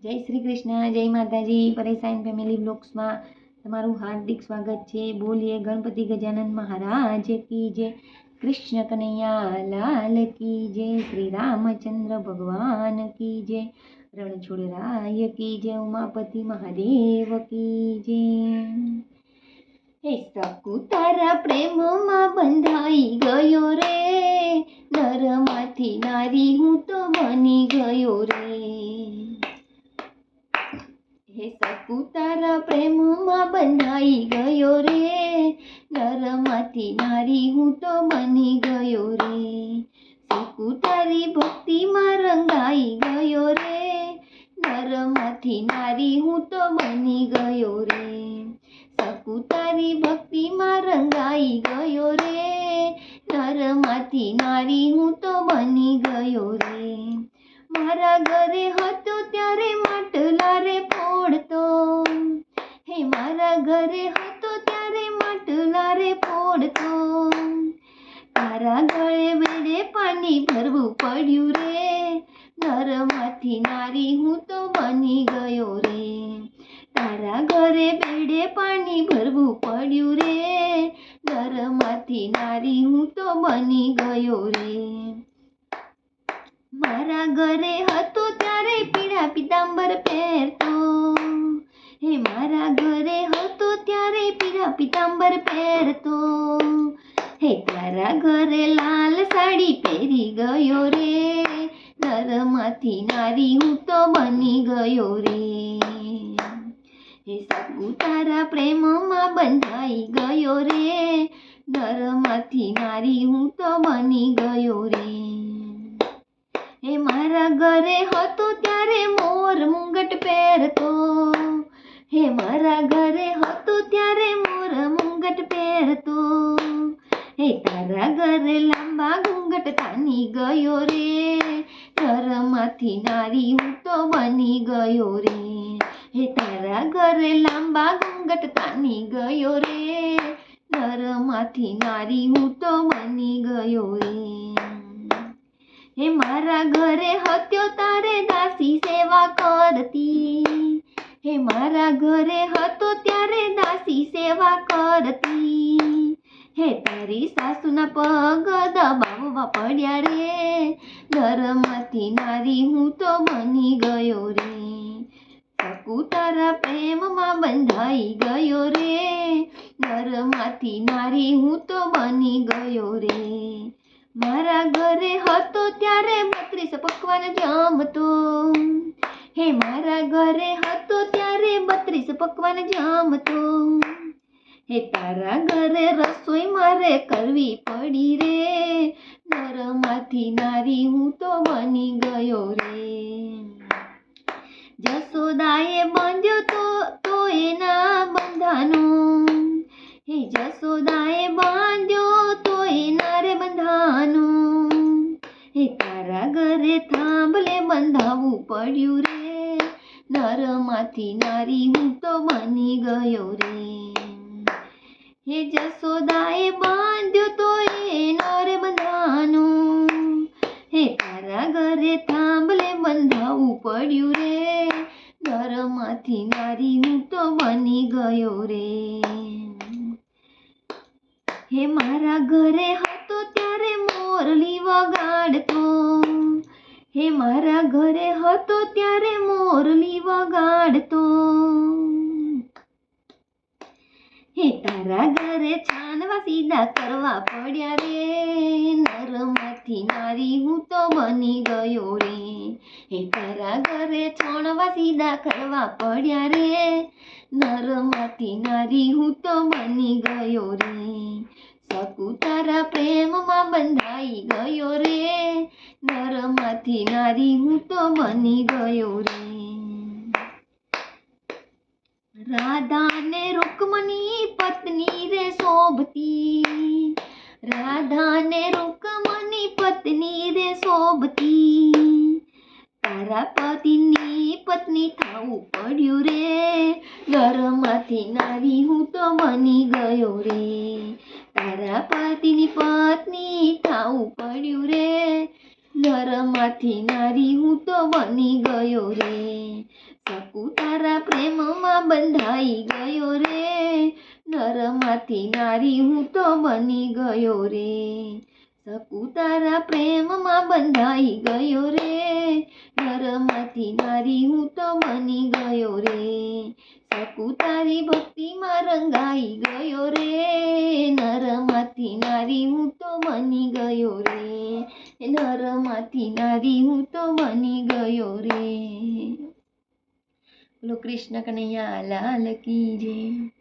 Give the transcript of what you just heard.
જય શ્રી કૃષ્ણ, જય માતાજી. પરેશાન ફેમિલી બ્લોગ્સમાં તમારું હાર્દિક સ્વાગત છે. બોલીએ ગણપતિ ગજાનન મહારાજ કી જય, કૃષ્ણ કનૈયા લાલ કી જય, શ્રી રામચંદ્ર ભગવાન કી જય, રણછોડરાય કી જય, ઉમાપતિ મહાદેવ કી જય. હે સકુ તારા પ્રેમમાં બંધાઈ ગયો રે, નરમાંથી નારી હું તો બની ગયો રે. હે સકુ તારા પ્રેમમાં બંધાઈ ગયો રે, નરમાંથી નારી હું તો બની ગયો રે. સકુ તારી ભક્તિમાં રંગાઈ ગયો રે, નરમાંથી નારી હું તો બની ગયો રે. સકુ તારી ભક્તિમાં રંગાઈ ગયો રે, નરમાંથી નારી હું તો બની ગયો રે. મારા ઘરે હતો ત્યારે માટલા રે ફોડતો, હે મારા ઘરે હતો ત્યારે માટલા રે ફોડતો. તારા ગળે બેડે પાણી ભરવું પડ્યું રે, નરમાંથી નારી હું તો બની ગયો રે. તારા ઘરે બેડે પાણી ભરવું પડ્યું રે, નરમાંથી નારી હું તો બની ગયો રે. મારા ઘરે હતો ત્યારે પીળા પિતાંબર પહેરતો, હે મારા ઘરે હતો ત્યારે પીળા પિતાંબર પહેરતો. હે તારા ઘરે લાલ સાડી પહેરી ગયો રે, નરમાંથી નારી હું તો બની ગયો રે. હે સકુ તારા પ્રેમમાં બંધાઈ ગયો રે, નરમાંથી નારી હું તો બની ગયો રે. હે મારા ઘરે હતો ત્યારે મોર મુંગટ પહેરતો, હે મારા ઘરે હતો ત્યારે મોર મુંગટ પહેરતો. હે તારા ઘરે લાંબા ઘૂંઘટ તાની ગયો રે, નરમાંથી નારી હું તો બની ગયો રે. હે તારા ઘરે લાંબા ઘૂંઘટ તાની ગયો રે, નરમાંથી નારી હું તો બની ગયો રે. હે મારા ઘરે હતો તારે દાસી સેવા કરતી, હે મારા ઘરે હતો ત્યારે દાસી સેવા કરતી. હે તારી સાસુના પગ દબાવવા પડ્યા રે, નરમાંથી નારી હું તો બની ગયો રે. સકુ તારા પ્રેમમાં બંધાઈ ગયો રે, નરમાંથી નારી હું તો બની ગયો રે. મારા ઘરે હતો ત્યારે 32 પકવાન જમતો, હે મારા ઘરે હતો ત્યારે 32 પકવાન જમતો. હે તારા ઘરે રસોઈ મારે કરવી પડી રે, નરમાંથી નારી હું તો બની ગયો રે. જસોદાએ બાંધ્યો તો એના બંધાનો, હે જસોદાએ બાંધ્યો તો એના રે બંધાનો. હે તારા ઘરે થાંભલે બંધાવવું પડ્યું રે, નરમાંથી નારી હું તો બની ગયો રે. હે જસોદાએ બાંધ્યો તો એનો રે બંધાનો, હે તારા ઘરે થાંભલે બંધાવવું પડ્યું રે, નરમાંથી નારી હું તો બની ગયો રે. હે મારા ઘરે હતો ત્યારે મોરલી વગાડતો, હે મારા ઘરે હતો ત્યારે મોરલી વગાડતો. હે તારા ઘરે છાનવા સીધા કરવા પડ્યા રે, નરમાંથી નારી હું તો બની ગયો રે. હે તારા ઘરે છાનવા સીધા કરવા પડ્યા રે, નરમાંથી નારી હું તો બની ગયો રે. સકુ તારા પ્રેમમાં બંધાઈ ગયો રે, નરમાંથી નારી હું તો બની ગયો રે. રાધા ને રૂકમણી પત્ની રે શોભતી, રાધા ને રૂકમણી પત્ની રે શોભતી. તારા પતિની પત્ની થવું પડ્યું રે, નરમાંથી નારી હું તો બની ગયો રે. તારા પતિની પત્ની થવું પડ્યું રે, નરમાંથી નારી હું તો બની ગયો રે, શકુ તારા પ્રેમમાં બંધાઈ ગયો રે, નરમાંથી નારી હું તો બની ગયો રે, શકુ તારા પ્રેમમાં બંધાઈ ગયો રે, નરમાંથી નારી હું તો બની ગયો રે, શકુ તારી ભક્તિમાં રંગાઈ ગયો રે, નરમાંથી નારી હું તો બની ગયો રે, નરમાંથી નારી હું તો બની ગયો રે. બોલો કૃષ્ણ કનૈયા લાલ કી જય.